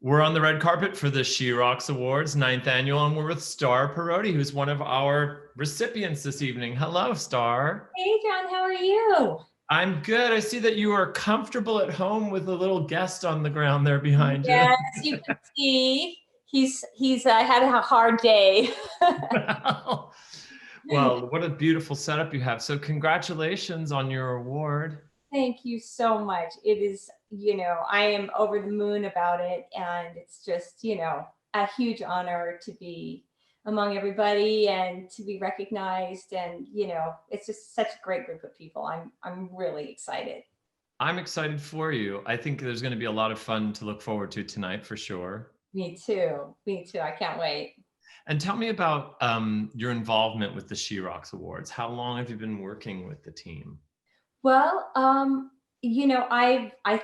We're on the red carpet for the She Rocks Awards, 9th annual, and we're with Starr Parodi, who's one of our recipients this evening. Hello, Starr. Hey, John, how are you? I'm good. I see that you are comfortable at home with a little guest on the ground there behind you. Yes, you can see he's had a hard day. Well, what a beautiful setup you have. So congratulations on your award. Thank you so much. It is, I am over the moon about it, and it's just, a huge honor to be among everybody and to be recognized. And, it's just such a great group of people. I'm really excited. I'm excited for you. I think there's going to be a lot of fun to look forward to tonight for sure. Me too. Me too. I can't wait. And tell me about your involvement with the She Rocks Awards. How long have you been working with the team? Well, I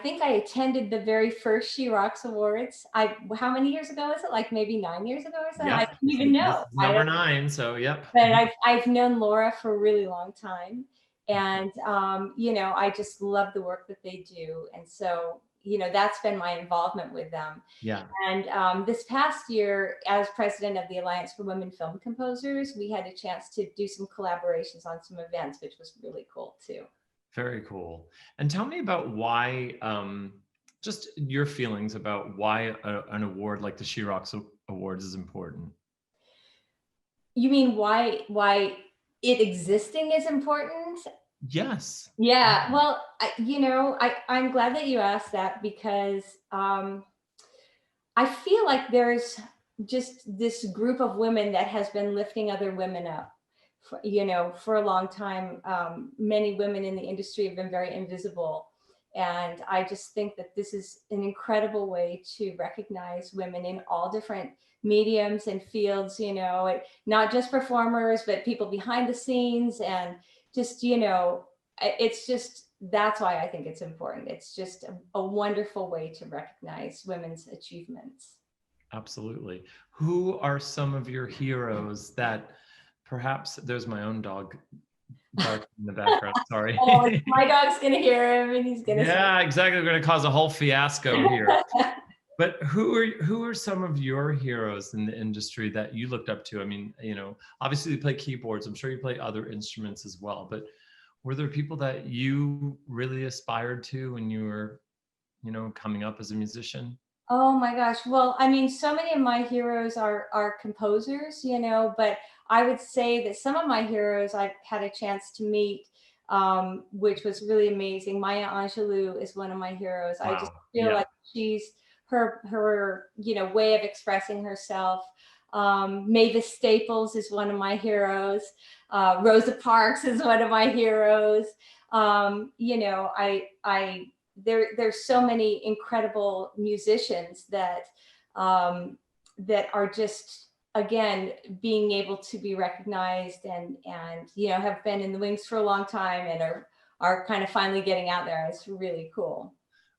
think I attended the very first She Rocks Awards. How many years ago is it? Like maybe 9 years ago or so? I Yes, don't even this know. is number 9, so yep. But I've known Laura for a really long time, and I just love the work that they do, and so that's been my involvement with them. Yeah. And this past year, as president of the Alliance for Women Film Composers, we had a chance to do some collaborations on some events, which was really cool too. Very cool. And tell me about why, just your feelings about why an award like the She Rocks Awards is important. You mean why it existing is important? Yes. Yeah, well, I'm glad that you asked that because I feel like there's just this group of women that has been lifting other women up, for a long time. Many women in the industry have been very invisible. And I just think that this is an incredible way to recognize women in all different mediums and fields, not just performers, but people behind the scenes. And just, it's just, that's why I think it's important. It's just a wonderful way to recognize women's achievements. Absolutely. Who are some of your heroes that perhaps, there's my own dog barking in the background, sorry. Oh, my dog's gonna hear him and he's gonna Yeah, exactly. We're going to cause a whole fiasco here. But who are some of your heroes in the industry that you looked up to? I mean, obviously you play keyboards. I'm sure you play other instruments as well, but were there people that you really aspired to when you were, coming up as a musician? Oh my gosh. Well, I mean, so many of my heroes are composers, but I would say that some of my heroes I've had a chance to meet, which was really amazing. Maya Angelou is one of my heroes. Wow. I just feel like she's her way of expressing herself. Mavis Staples is one of my heroes. Rosa Parks is one of my heroes. There's so many incredible musicians that that are just, again, being able to be recognized and have been in the wings for a long time and are kind of finally getting out there. It's really cool.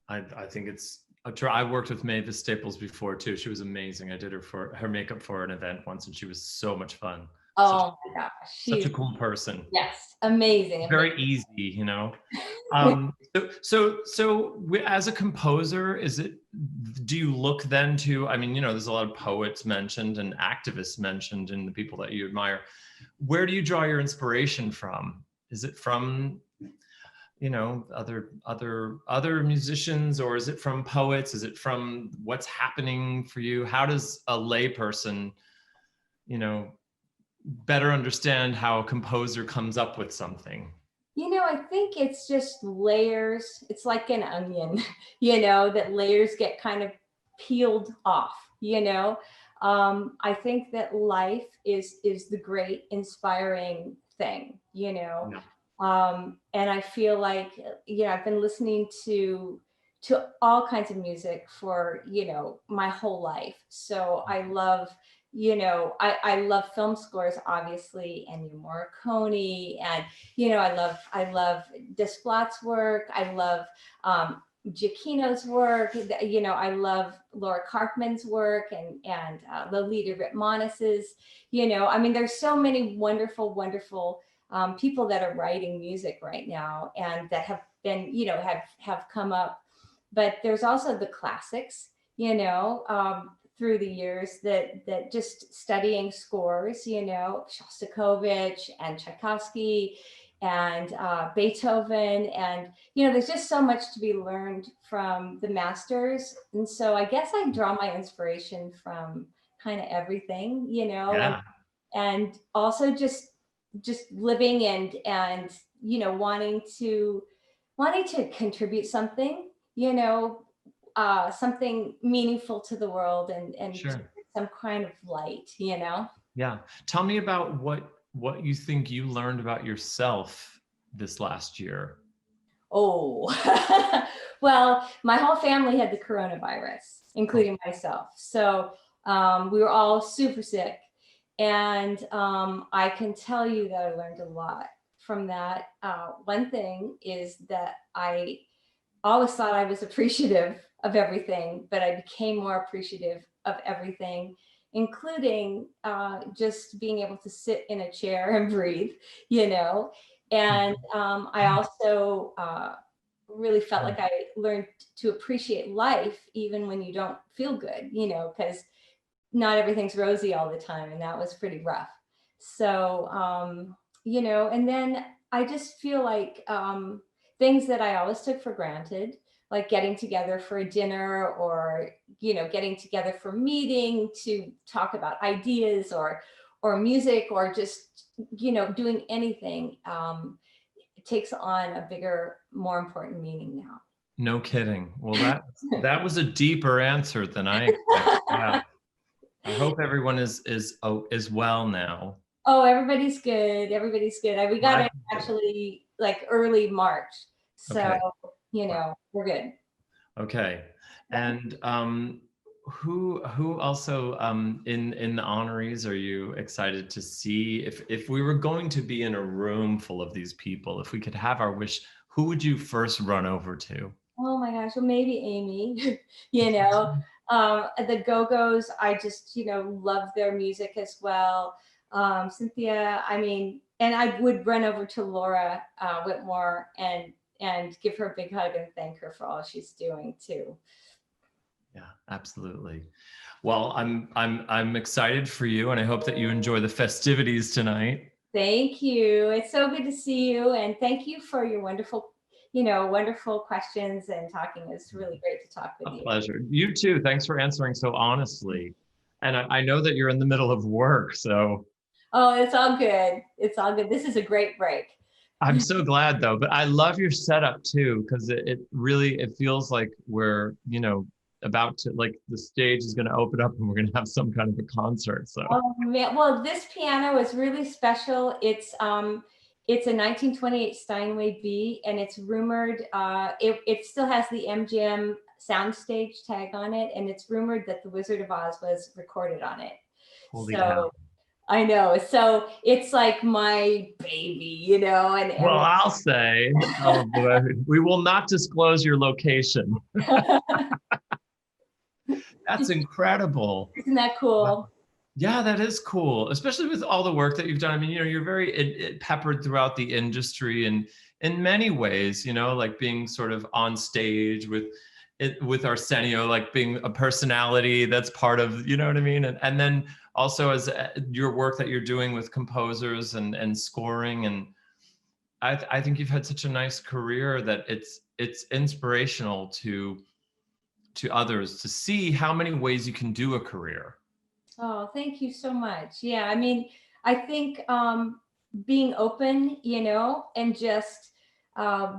I think it's I worked with Mavis Staples before too. She was amazing. I did her makeup for an event once, and she was so much fun. Oh my gosh, such a cool person. Yes, amazing. Very easy, So as a composer, do you look then to? I mean, there's a lot of poets mentioned and activists mentioned and the people that you admire. Where do you draw your inspiration from? Is it from other musicians, or is it from poets? Is it from what's happening for you? How does a layperson better understand how a composer comes up with something? I think it's just layers. It's like an onion, that layers get kind of peeled off, I think that life is the great inspiring thing, Yeah. And I feel like, I've been listening to all kinds of music for, my whole life. So I love, I love film scores, obviously, and Morricone, and, I love Desplat's work. I love Giacchino's work. I love Laura Karpman's work and Lolita Ritmanis's, I mean, there's so many wonderful, wonderful people that are writing music right now and that have been, have come up. But there's also the classics, through the years, that just studying scores, Shostakovich and Tchaikovsky and Beethoven, and there's just so much to be learned from the masters. And so I guess I draw my inspiration from kind of everything, Yeah, and also just living and wanting to contribute something, something meaningful to the world, and sure. some kind of light. Yeah. Tell me about what you think you learned about yourself this last year. Oh, well, my whole family had the coronavirus, Oh, including myself. So we were all super sick. And I can tell you that I learned a lot from that. One thing is that I always thought I was appreciative of everything, but I became more appreciative of everything, including just being able to sit in a chair and breathe, you know. And I also really felt like I learned to appreciate life even when you don't feel good, because not everything's rosy all the time, and that was pretty rough. So and then I just feel like things that I always took for granted, like getting together for a dinner, or getting together for meeting to talk about ideas, or music, or just doing anything, it takes on a bigger, more important meaning now. no kidding. Well, that was a deeper answer than I expected. Yeah. I hope everyone is well now. Oh, everybody's good. Everybody's good. We got Glad it actually like early March. So, Okay. we're good. Okay. And who also in the honorees are you excited to see? If we were going to be in a room full of these people, if we could have our wish, who would you first run over to? Oh my gosh. Well, maybe Amy, the Go-Go's, I just, love their music as well. Cynthia, I mean, and I would run over to Laura Whitmore and give her a big hug and thank her for all she's doing too. Yeah, absolutely. Well, I'm excited for you, and I hope that you enjoy the festivities tonight. Thank you. It's so good to see you. And thank you for your wonderful questions and talking. It's really great to talk with A you. pleasure. You too. Thanks for answering so honestly. And I know that you're in the middle of work, so Oh, it's all good. It's all good. This is a great break. I'm so glad though. But I love your setup too, because it really it feels like we're, about to, like, the stage is going to open up and we're going to have some kind of a concert. So Oh man, well, this piano is really special. It's a 1928 Steinway B, and it's rumored it still has the MGM soundstage tag on it, and it's rumored that The Wizard of Oz was recorded on it. holy cow. So I know. So it's like my baby, Well, and I'll say, oh boy, we will not disclose your location. That's incredible. isn't that Wow. cool? Yeah, that is cool, especially with all the work that you've done. I mean, you're very peppered throughout the industry, and in many ways, like being sort of on stage with Arsenio, like being a personality that's part of, you know what I mean? And then also as your work that you're doing with composers and scoring. And I think you've had such a nice career that it's inspirational to others to see how many ways you can do a career. Oh, thank you so much. Yeah, I mean, I think being open, and just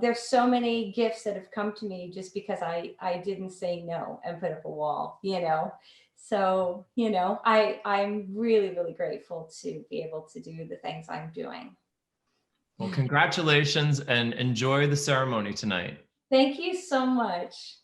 there's so many gifts that have come to me just because I didn't say no and put up a wall. So, I'm really, really grateful to be able to do the things I'm doing. Well, congratulations and enjoy the ceremony tonight. Thank you so much.